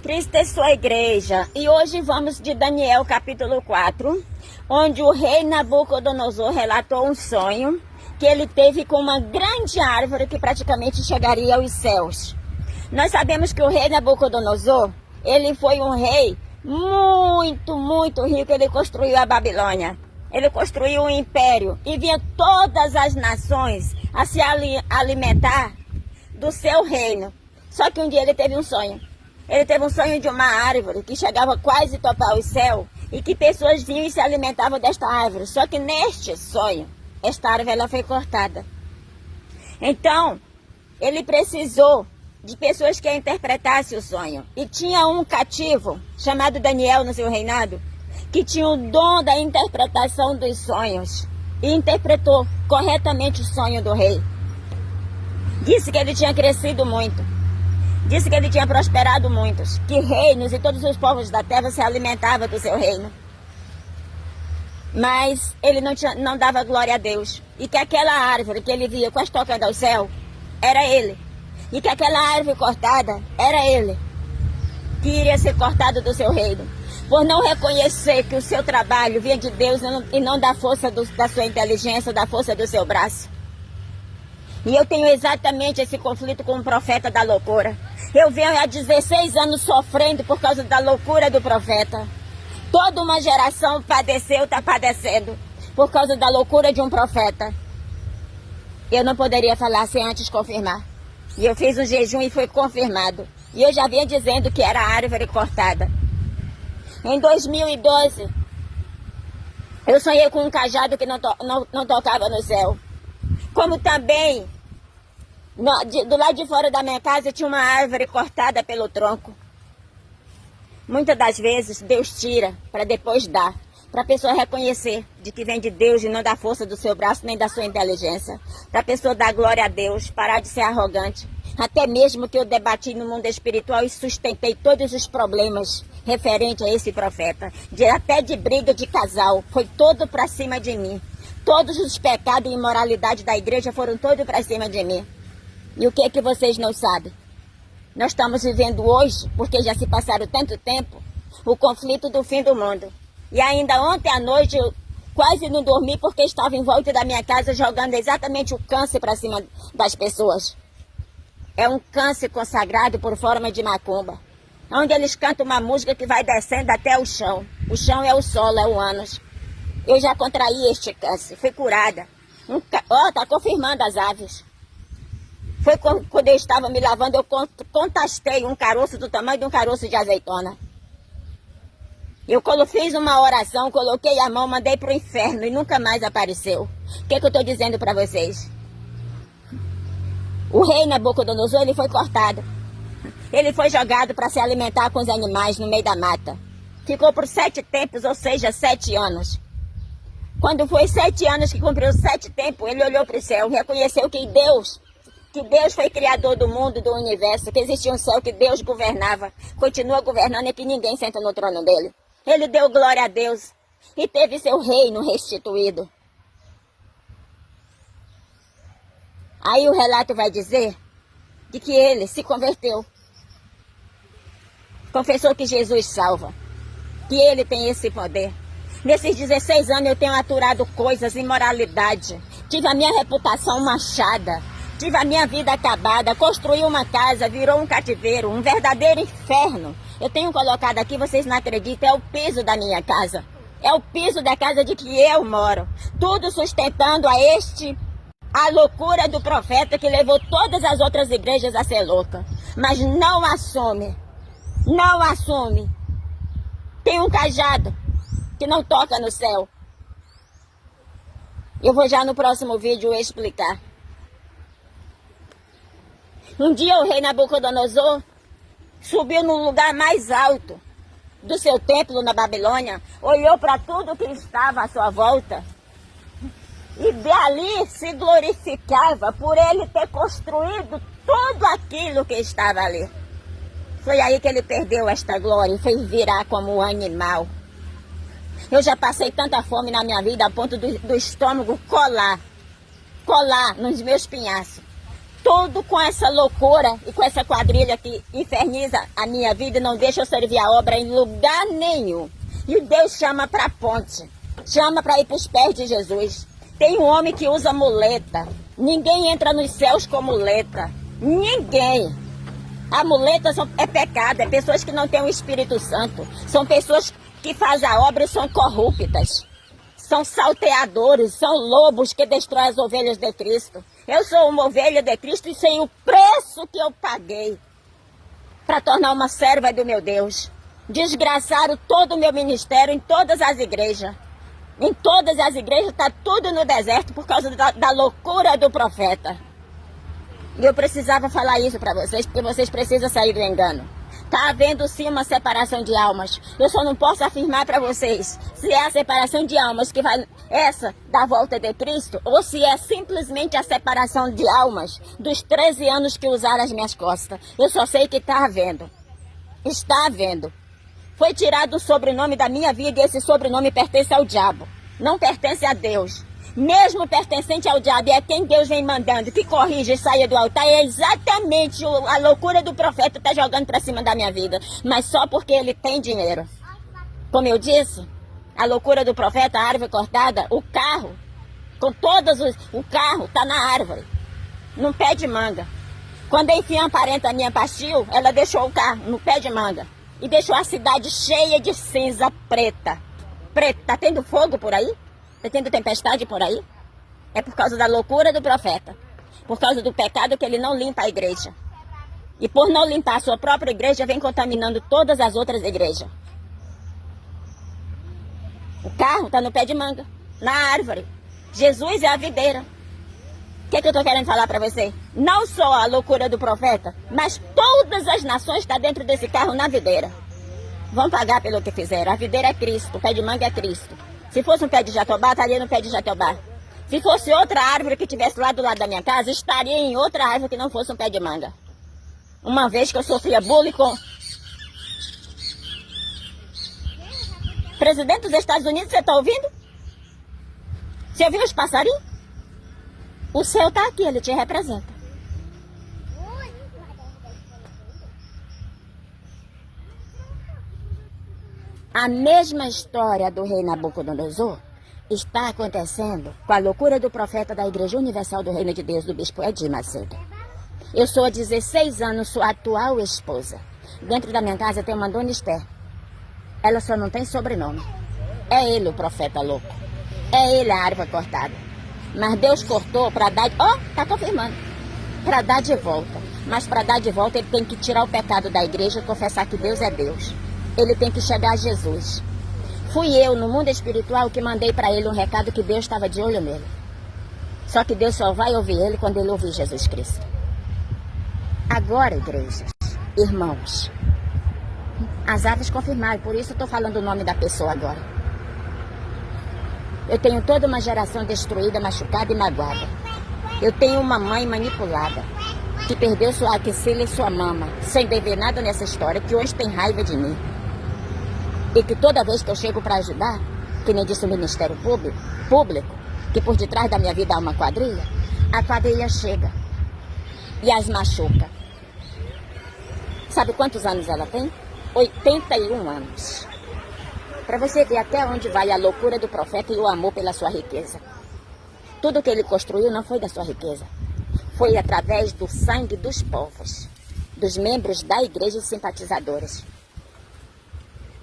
Cristo é sua igreja, e hoje vamos de Daniel capítulo 4, onde o rei Nabucodonosor relatou um sonho que ele teve com uma grande árvore que praticamente chegaria aos céus. Nós sabemos que o rei Nabucodonosor, ele foi um rei muito rico. Ele construiu a Babilônia, ele construiu um império e vinha todas as nações a se alimentar do seu reino. Só que um dia ele teve um sonho. Ele teve um sonho de uma árvore que chegava quase a topar o céu e que pessoas vinham e se alimentavam desta árvore. Só que neste sonho, esta árvore ela foi cortada. Então, ele precisou de pessoas que interpretassem o sonho. E tinha um cativo, chamado Daniel no seu reinado, que tinha o dom da interpretação dos sonhos. E interpretou corretamente o sonho do rei. Disse que ele tinha crescido muito. Disse que ele tinha prosperado muitos, que reinos e todos os povos da terra se alimentavam do seu reino. Mas ele não dava glória a Deus. E que aquela árvore que ele via quase tocando ao céu, era ele. E que aquela árvore cortada, era ele, que iria ser cortado do seu reino. Por não reconhecer que o seu trabalho vinha de Deus e não da força da sua inteligência, da força do seu braço. E eu tenho exatamente esse conflito com o profeta da loucura. Eu venho há 16 anos sofrendo por causa da loucura do profeta. Toda uma geração padeceu, está padecendo, por causa da loucura de um profeta. Eu não poderia falar sem antes confirmar. E eu fiz um jejum e foi confirmado. E eu já vinha dizendo que era árvore cortada. Em 2012, eu sonhei com um cajado que não tocava no céu. Como também, do lado de fora da minha casa, tinha uma árvore cortada pelo tronco. Muitas das vezes, Deus tira para depois dar. Para a pessoa reconhecer de que vem de Deus e não da força do seu braço nem da sua inteligência. Para a pessoa dar glória a Deus, parar de ser arrogante. Até mesmo que eu debati no mundo espiritual e sustentei todos os problemas referentes a esse profeta. Até de briga de casal, foi todo para cima de mim. Todos os pecados e imoralidade da igreja foram todos para cima de mim. E o que é que vocês não sabem? Nós estamos vivendo hoje, porque já se passaram tanto tempo, o conflito do fim do mundo. E ainda ontem à noite eu quase não dormi porque estava em volta da minha casa jogando exatamente o câncer para cima das pessoas. É um câncer consagrado por forma de macumba, onde eles cantam uma música que vai descendo até o chão. O chão é o solo, é o ânus. Eu já contraí este câncer, fui curada. Tá confirmando as aves. Foi quando eu estava me lavando, eu contastei um caroço do tamanho de um caroço de azeitona. Eu fiz uma oração, coloquei a mão, mandei para o inferno e nunca mais apareceu. O que eu estou dizendo para vocês? O rei Nabucodonosor, ele foi cortado. Ele foi jogado para se alimentar com os animais no meio da mata. Ficou por 7 tempos, ou seja, 7 anos. Quando foi 7 anos que cumpriu 7 tempos, ele olhou para o céu, reconheceu que Deus foi criador do mundo, do universo, que existia um céu que Deus governava, continua governando e que ninguém senta no trono dele. Ele deu glória a Deus e teve seu reino restituído. Aí o relato vai dizer de que ele se converteu. Confessou que Jesus salva, que ele tem esse poder. Nesses 16 anos eu tenho aturado coisas, imoralidade. Tive a minha reputação manchada. Tive a minha vida acabada. Construí uma casa, virou um cativeiro, um verdadeiro inferno. Eu tenho colocado aqui, vocês não acreditam, é o piso da minha casa. É o piso da casa de que eu moro. Tudo sustentando a loucura do profeta que levou todas as outras igrejas a ser louca. Mas não assume. Não assume. Tem um cajado que não toca no céu. Eu vou já no próximo vídeo explicar. Um dia o rei Nabucodonosor subiu no lugar mais alto do seu templo na Babilônia, olhou para tudo que estava à sua volta e dali se glorificava por ele ter construído tudo aquilo que estava ali. Foi aí que ele perdeu esta glória e foi virar como um animal. Eu já passei tanta fome na minha vida a ponto do estômago colar nos meus pinhaços. Tudo com essa loucura e com essa quadrilha que inferniza a minha vida e não deixa eu servir a obra em lugar nenhum. E Deus chama para a ponte, chama para ir para os pés de Jesus. Tem um homem que usa muleta. Ninguém entra nos céus com muleta. Ninguém. A muleta é pecado, é pessoas que não têm o Espírito Santo. São pessoas que fazem a obra e são corruptas. São salteadores, são lobos que destroem as ovelhas de Cristo. Eu sou uma ovelha de Cristo e sei o preço que eu paguei para tornar uma serva do meu Deus. Desgraçaram todo o meu ministério em todas as igrejas. Em todas as igrejas está tudo no deserto por causa da loucura do profeta. E eu precisava falar isso para vocês, porque vocês precisam sair do engano. Está havendo sim uma separação de almas. Eu só não posso afirmar para vocês se é a separação de almas que vai essa da volta de Cristo ou se é simplesmente a separação de almas dos 13 anos que usaram as minhas costas. Eu só sei que está havendo. Está havendo. Foi tirado o sobrenome da minha vida e esse sobrenome pertence ao diabo. Não pertence a Deus. Mesmo pertencente ao diabo, é quem Deus vem mandando, que corrige e saia do altar, é exatamente a loucura do profeta está jogando para cima da minha vida, mas só porque ele tem dinheiro. Como eu disse, a loucura do profeta, a árvore cortada, o carro, o carro está na árvore, num pé de manga. Quando enfim a parenta minha partiu, ela deixou o carro no pé de manga e deixou a cidade cheia de cinza preta. Preta, tá tendo fogo por aí? Está tendo tempestade por aí? É por causa da loucura do profeta. Por causa do pecado que ele não limpa a igreja. E por não limpar a sua própria igreja, vem contaminando todas as outras igrejas. O carro está no pé de manga, na árvore. Jesus é a videira. O que eu estou querendo falar para você? Não só a loucura do profeta, mas todas as nações estão dentro desse carro na videira. Vão pagar pelo que fizeram. A videira é Cristo, o pé de manga é Cristo. Se fosse um pé de jatobá, estaria no pé de jatobá. Se fosse outra árvore que estivesse lá do lado da minha casa, estaria em outra árvore que não fosse um pé de manga. Uma vez que eu sofria bullying com... Presidente dos Estados Unidos, você está ouvindo? Você ouviu os passarinhos? O céu está aqui, ele te representa. A mesma história do rei Nabucodonosor está acontecendo com a loucura do profeta da Igreja Universal do Reino de Deus, do bispo Edir Macedo. Eu sou há 16 anos, sua atual esposa. Dentro da minha casa tem uma dona Esther. Ela só não tem sobrenome. É ele o profeta louco. É ele a árvore cortada. Mas Deus cortou para dar... Está confirmando. Para dar de volta. Mas para dar de volta ele tem que tirar o pecado da igreja e confessar que Deus é Deus. Ele tem que chegar a Jesus. Fui eu, no mundo espiritual, que mandei para ele um recado que Deus estava de olho nele. Só que Deus só vai ouvir ele quando ele ouvir Jesus Cristo. Agora, igrejas, irmãos, as aves confirmaram, por isso eu estou falando o nome da pessoa agora. Eu tenho toda uma geração destruída, machucada e magoada. Eu tenho uma mãe manipulada, que perdeu sua axila e sua mama, sem dever nada nessa história, que hoje tem raiva de mim. E que toda vez que eu chego para ajudar, que nem disse o Ministério Público, que por detrás da minha vida há uma quadrilha, a quadrilha chega e as machuca. Sabe quantos anos ela tem? 81 anos. Para você ver até onde vai a loucura do profeta e o amor pela sua riqueza. Tudo que ele construiu não foi da sua riqueza. Foi através do sangue dos povos, dos membros da igreja e simpatizadores.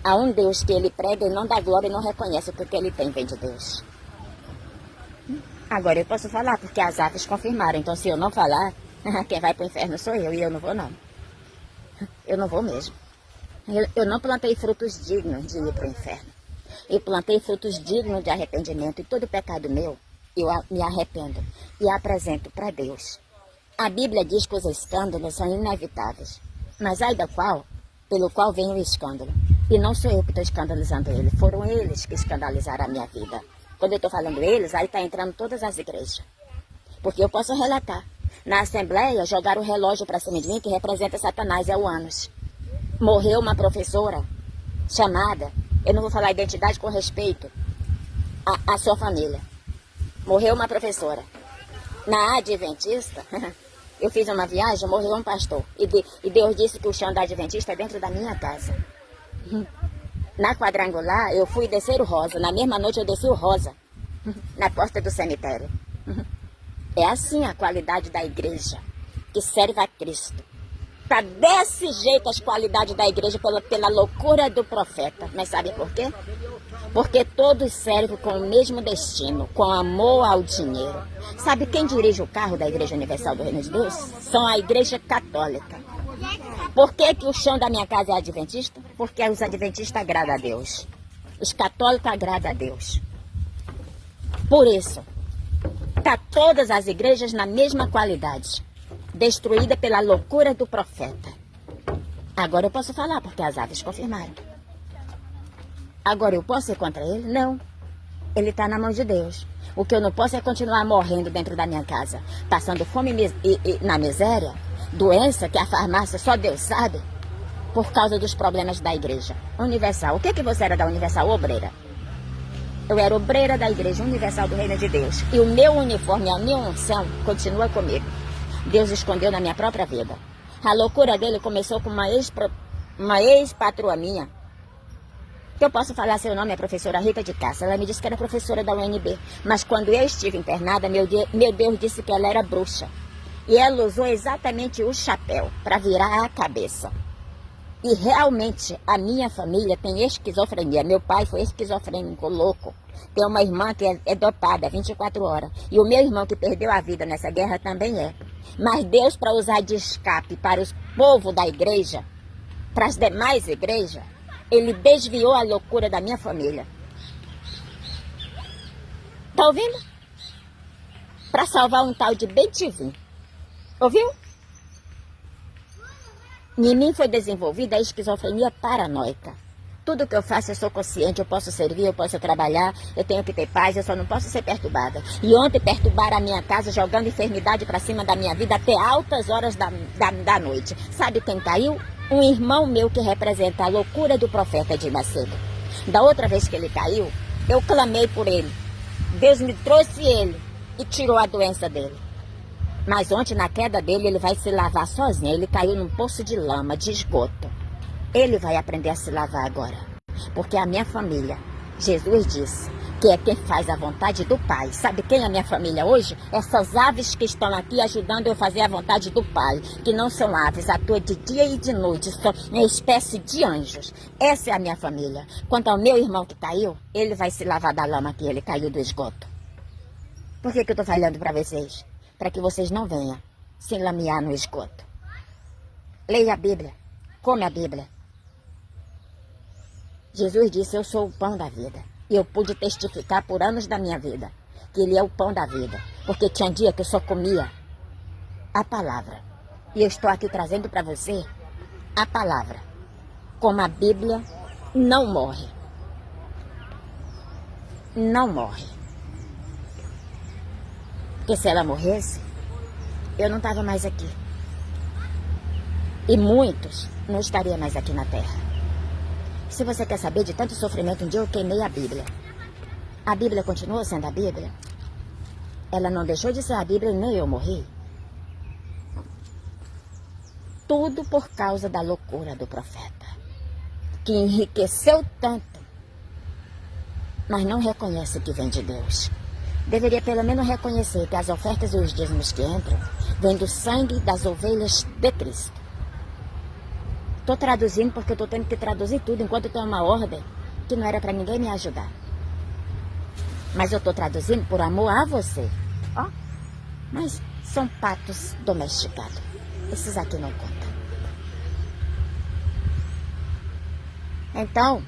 Há um Deus que ele prega e não dá glória e não reconhece porque ele tem, vem de Deus. Agora eu posso falar porque as aves confirmaram. Então se eu não falar, quem vai para o inferno sou eu e eu não vou não. Eu não vou mesmo. Eu não plantei frutos dignos de ir para o inferno. Eu plantei frutos dignos de arrependimento e todo pecado meu, eu me arrependo e apresento para Deus. A Bíblia diz que os escândalos são inevitáveis, mas ai da qual, pelo qual vem o escândalo. E não sou eu que estou escandalizando ele, foram eles que escandalizaram a minha vida. Quando eu estou falando eles, aí está entrando todas as igrejas. Porque eu posso relatar. Na Assembleia, jogaram o relógio para cima de mim, que representa Satanás, é o ânus. Morreu uma professora chamada, eu não vou falar a identidade com respeito à sua família. Morreu uma professora. Na Adventista, Eu fiz uma viagem, morreu um pastor. E Deus disse que o chão da Adventista é dentro da minha casa. Na quadrangular, eu fui descer o rosa. Na mesma noite eu desci o rosa. Na porta do cemitério. É assim a qualidade da igreja, que serve a Cristo. Tá desse jeito as qualidades da igreja pela loucura do profeta. Mas sabe por quê? Porque todos servem com o mesmo destino, com amor ao dinheiro. Sabe quem dirige o carro da Igreja Universal do Reino de Deus? São a Igreja Católica. Por que o chão da minha casa é adventista? Porque os adventistas agradam a Deus. Os católicos agradam a Deus. Por isso, tá todas as igrejas na mesma qualidade, destruída pela loucura do profeta. Agora eu posso falar, porque as aves confirmaram. Agora eu posso ir contra ele? Não. Ele está na mão de Deus. O que eu não posso é continuar morrendo dentro da minha casa, passando fome na miséria, doença que a farmácia só Deus sabe, por causa dos problemas da igreja Universal. O que você era da Universal? Obreira. Eu era obreira da Igreja Universal do Reino de Deus. E o meu uniforme, a minha unção, continua comigo. Deus escondeu na minha própria vida. A loucura dele começou com uma ex-patroa minha. Que eu posso falar seu nome, é a professora Rita de Cássia. Ela me disse que era professora da UNB. Mas quando eu estive internada, meu Deus disse que ela era bruxa. E ela usou exatamente o chapéu para virar a cabeça. E realmente a minha família tem esquizofrenia. Meu pai foi esquizofrênico, louco. Tem uma irmã que é dopada 24 horas. E o meu irmão que perdeu a vida nessa guerra também é. Mas Deus, para usar de escape para os povos da igreja, para as demais igrejas, ele desviou a loucura da minha família. Tá ouvindo? Para salvar um tal de Bem-te-vi. Ouviu? Em mim foi desenvolvida a esquizofrenia paranoica. Tudo que eu faço, eu sou consciente, eu posso servir, eu posso trabalhar, eu tenho que ter paz, eu só não posso ser perturbada. E ontem perturbaram a minha casa, jogando enfermidade para cima da minha vida até altas horas da noite. Sabe quem caiu? Um irmão meu que representa a loucura do profeta de Macedo. Da outra vez que ele caiu, eu clamei por ele. Deus me trouxe ele e tirou a doença dele. Mas ontem, na queda dele, ele vai se lavar sozinho. Ele caiu num poço de lama, de esgoto. Ele vai aprender a se lavar agora. Porque a minha família, Jesus disse, que é quem faz a vontade do Pai. Sabe quem é a minha família hoje? Essas aves que estão aqui ajudando eu a fazer a vontade do Pai. Que não são aves, atuam de dia e de noite. São uma espécie de anjos. Essa é a minha família. Quanto ao meu irmão que caiu, ele vai se lavar da lama que ele caiu do esgoto. Por que eu estou falando para vocês? Para que vocês não venham se lamear no esgoto. Leia a Bíblia. Come a Bíblia. Jesus disse, eu sou o pão da vida. E eu pude testificar por anos da minha vida que Ele é o pão da vida. Porque tinha dia que eu só comia a palavra. E eu estou aqui trazendo para você a palavra. Como a Bíblia não morre. Não morre. Porque se ela morresse, eu não estava mais aqui. E muitos não estariam mais aqui na terra. Se você quer saber de tanto sofrimento, um dia eu queimei a Bíblia. A Bíblia continua sendo a Bíblia? Ela não deixou de ser a Bíblia e nem eu morri. Tudo por causa da loucura do profeta. Que enriqueceu tanto, mas não reconhece que vem de Deus. Deveria pelo menos reconhecer que as ofertas e os dízimos que entram vêm do sangue das ovelhas de Cristo. Estou traduzindo porque eu estou tendo que traduzir tudo enquanto tem uma ordem que não era para ninguém me ajudar. Mas eu estou traduzindo por amor a você. Ó, mas são patos domesticados. Esses aqui não contam. Então,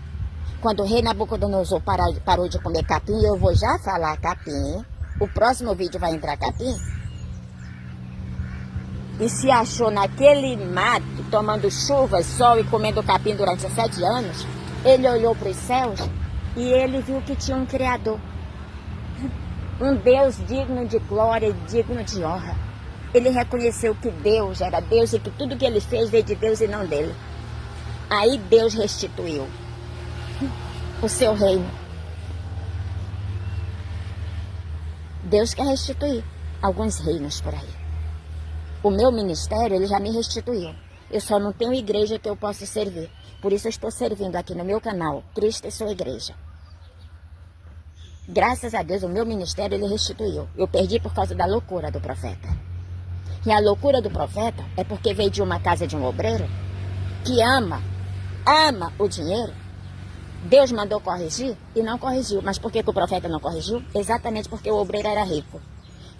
quando o rei Nabucodonosor parou de comer capim, eu vou já falar capim. O próximo vídeo vai entrar capim. E se achou naquele mato, tomando chuva, sol e comendo capim durante 7 anos, ele olhou para os céus e ele viu que tinha um Criador. Um Deus digno de glória e digno de honra. Ele reconheceu que Deus era Deus e que tudo que ele fez veio de Deus e não dele. Aí Deus restituiu o seu reino. Deus quer restituir alguns reinos por aí. O meu ministério, ele já me restituiu. Eu só não tenho igreja que eu possa servir. Por isso eu estou servindo aqui no meu canal, Cristo e sua igreja. Graças a Deus, o meu ministério, ele restituiu. Eu perdi por causa da loucura do profeta. E a loucura do profeta é porque veio de uma casa de um obreiro que ama o dinheiro. Deus mandou corrigir e não corrigiu. Mas por que o profeta não corrigiu? Exatamente porque o obreiro era rico.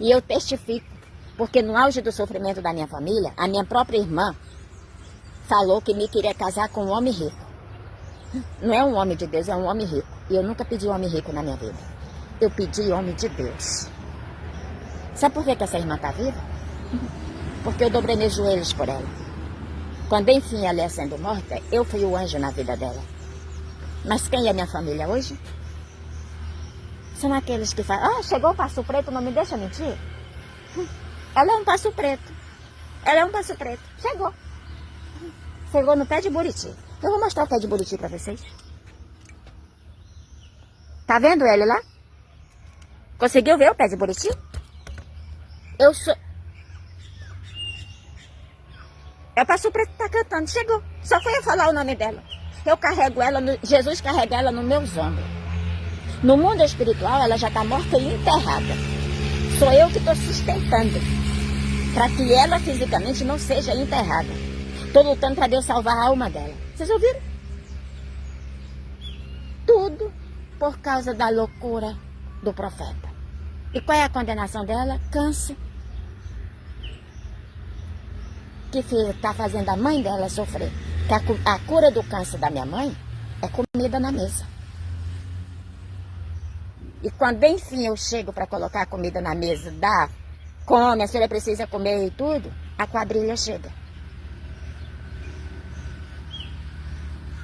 E eu testifico, porque no auge do sofrimento da minha família, a minha própria irmã falou que me queria casar com um homem rico. Não é um homem de Deus, é um homem rico. E eu nunca pedi homem rico na minha vida. Eu pedi homem de Deus. Sabe por que essa irmã está viva? Porque eu dobrei meus joelhos por ela. Quando enfim ela ia sendo morta, eu fui o anjo na vida dela. Mas quem é minha família hoje? São aqueles que falam, chegou o Passo Preto, não me deixa mentir. Ela é um Passo Preto. Ela é um Passo Preto. Chegou. Chegou no pé de Buriti. Eu vou mostrar o pé de Buriti para vocês. Tá vendo ele lá? Conseguiu ver o pé de Buriti? Eu sou... É o Passo Preto que tá cantando. Chegou. Só foi eu falar o nome dela. Eu carrego ela, Jesus carrega ela nos meus ombros. No mundo espiritual, ela já está morta e enterrada. Sou eu que estou sustentando. Para que ela fisicamente não seja enterrada. Estou lutando para Deus salvar a alma dela. Vocês ouviram? Tudo por causa da loucura do profeta. E qual é a condenação dela? Câncer. Que está fazendo a mãe dela sofrer. Que a cura do câncer da minha mãe é comida na mesa. E quando enfim eu chego para colocar a comida na mesa, come, a senhora precisa comer e tudo, a quadrilha chega.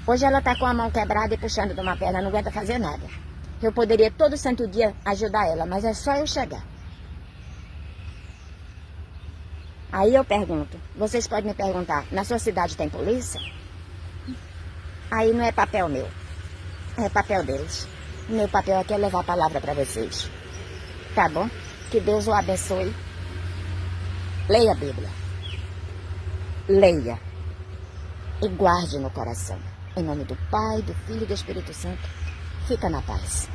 Hoje ela está com a mão quebrada e puxando de uma perna, não aguenta fazer nada. Eu poderia todo santo dia ajudar ela, mas é só eu chegar. Aí eu pergunto, vocês podem me perguntar, na sua cidade tem polícia? Aí não é papel meu, é papel deles. O meu papel aqui é levar a palavra para vocês. Tá bom? Que Deus o abençoe. Leia a Bíblia. Leia. E guarde no coração. Em nome do Pai, do Filho e do Espírito Santo. Fica na paz.